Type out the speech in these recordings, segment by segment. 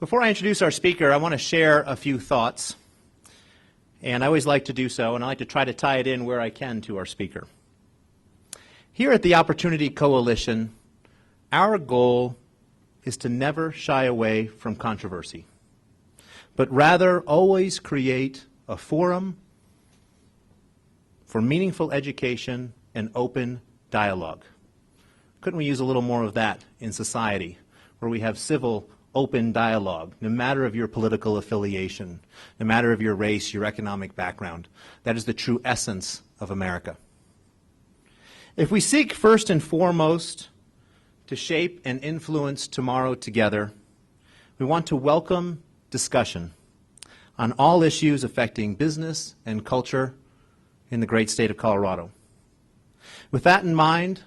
Before I introduce our speaker, I want to share a few thoughts, and I always like to do so, and I like to try to tie it in where I can to our speaker. Here at the Opportunity Coalition, our goal is to never shy away from controversy, but rather always create a forum for meaningful education and open dialogue. Couldn't we use a little more of that in society, where we have civil, open dialogue, no matter of your political affiliation, no matter of your race, your economic background? That is the true essence of America. If we seek first and foremost to shape and influence tomorrow together, we want to welcome discussion on all issues affecting business and culture in the great state of Colorado. With that in mind,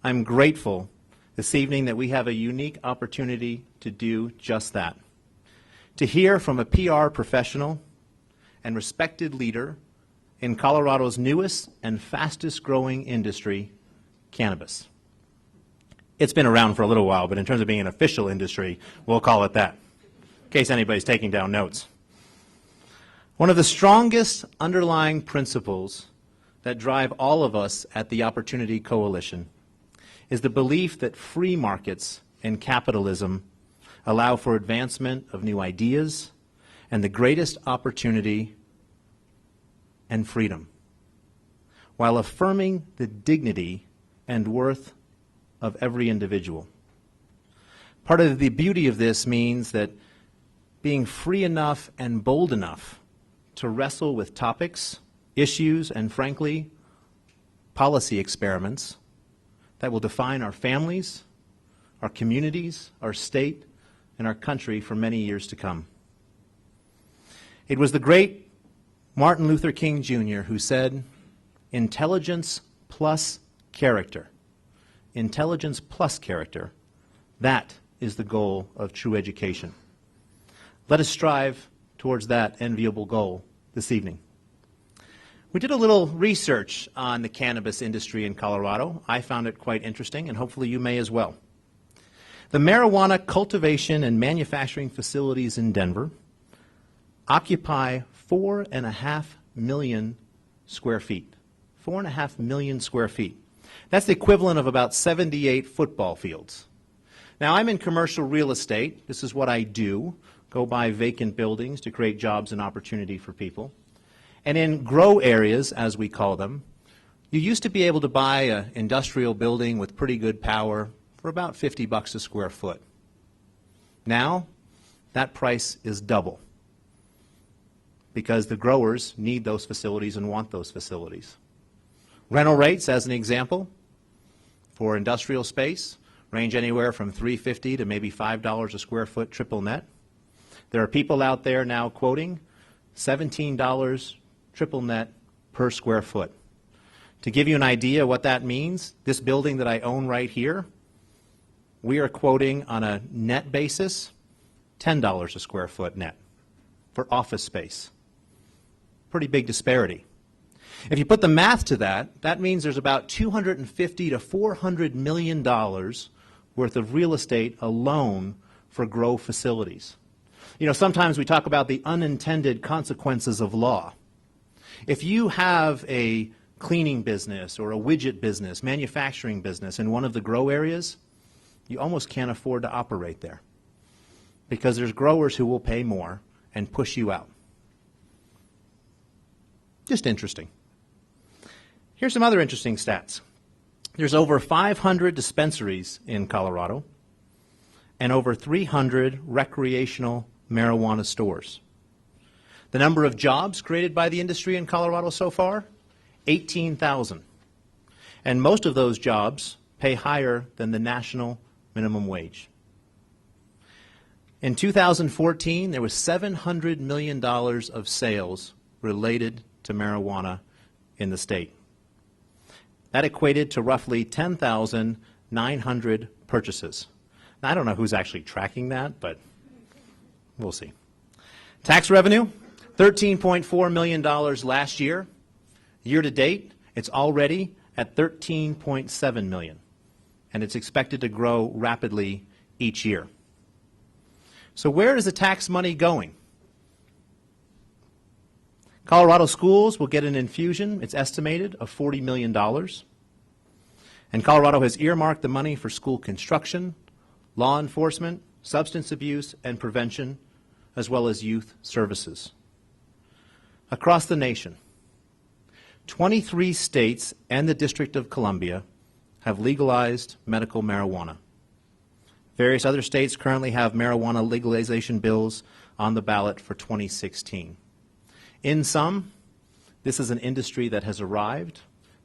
I'm grateful this evening that we have a unique opportunity to do just that, to hear from a PR professional and respected leader in Colorado's newest and fastest growing industry, cannabis. It's been around for a little while, but in terms of being an official industry, we'll call it that, in case anybody's taking down notes. One of the strongest underlying principles that drive all of us at the Opportunity Coalition is the belief that free markets and capitalism allow for advancement of new ideas and the greatest opportunity and freedom, while affirming the dignity and worth of every individual. Part of the beauty of this means that being free enough and bold enough to wrestle with topics, issues, and frankly, policy experiments that will define our families, our communities, our state, and our country for many years to come. It was the great Martin Luther King Jr. who said, "Intelligence plus character. Intelligence plus character. That is the goal of true education." Let us strive towards that enviable goal this evening. We did a little research on the cannabis industry in Colorado. I found it quite interesting, and hopefully you may as well. The marijuana cultivation and manufacturing facilities in Denver occupy 4.5 million square feet. 4.5 million square feet. That's the equivalent of about 78 football fields. Now, I'm in commercial real estate. This is what I do. Go buy vacant buildings to create jobs and opportunity for people. And in grow areas, as we call them, you used to be able to buy an industrial building with pretty good power for about $50 a square foot. Now, that price is double, because the growers need those facilities and want those facilities. Rental rates, as an example, for industrial space range anywhere from $3.50 to maybe $5 a square foot triple net. There are people out there now quoting $17 triple net per square foot. To give you an idea what that means, this building that I own right here, we are quoting on a net basis $10 a square foot net for office space. Pretty big disparity. If you put the math to that, that means there's about $250 to $400 million worth of real estate alone for grow facilities. You know, sometimes we talk about the unintended consequences of law. If you have a cleaning business or a widget business, manufacturing business in one of the grow areas, you almost can't afford to operate there, because there's growers who will pay more and push you out. Just interesting. Here's some other interesting stats. There's over 500 dispensaries in Colorado and over 300 recreational marijuana stores. The number of jobs created by the industry in Colorado so far, 18,000. And most of those jobs pay higher than the national minimum wage. In 2014, there was $700 million of sales related to marijuana in the state. That equated to roughly 10,900 purchases. Now, I don't know who's actually tracking that, but we'll see. Tax revenue, $13.4 million last year. Year to date, it's already at $13.7 million, and it's expected to grow rapidly each year. So where is the tax money going? Colorado schools will get an infusion, it's estimated, of $40 million. And Colorado has earmarked the money for school construction, law enforcement, substance abuse and prevention, as well as youth services. Across the nation, 23 states and the District of Columbia have legalized medical marijuana. Various other states currently have marijuana legalization bills on the ballot for 2016. In sum, this is an industry that has arrived.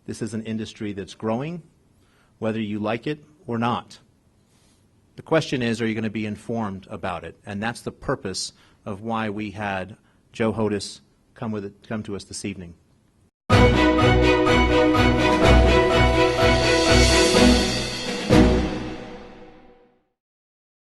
This is an industry that's growing, whether you like it or not. The question is, are you going to be informed about it? And that's the purpose of why we had Joe Hodas come to us this evening.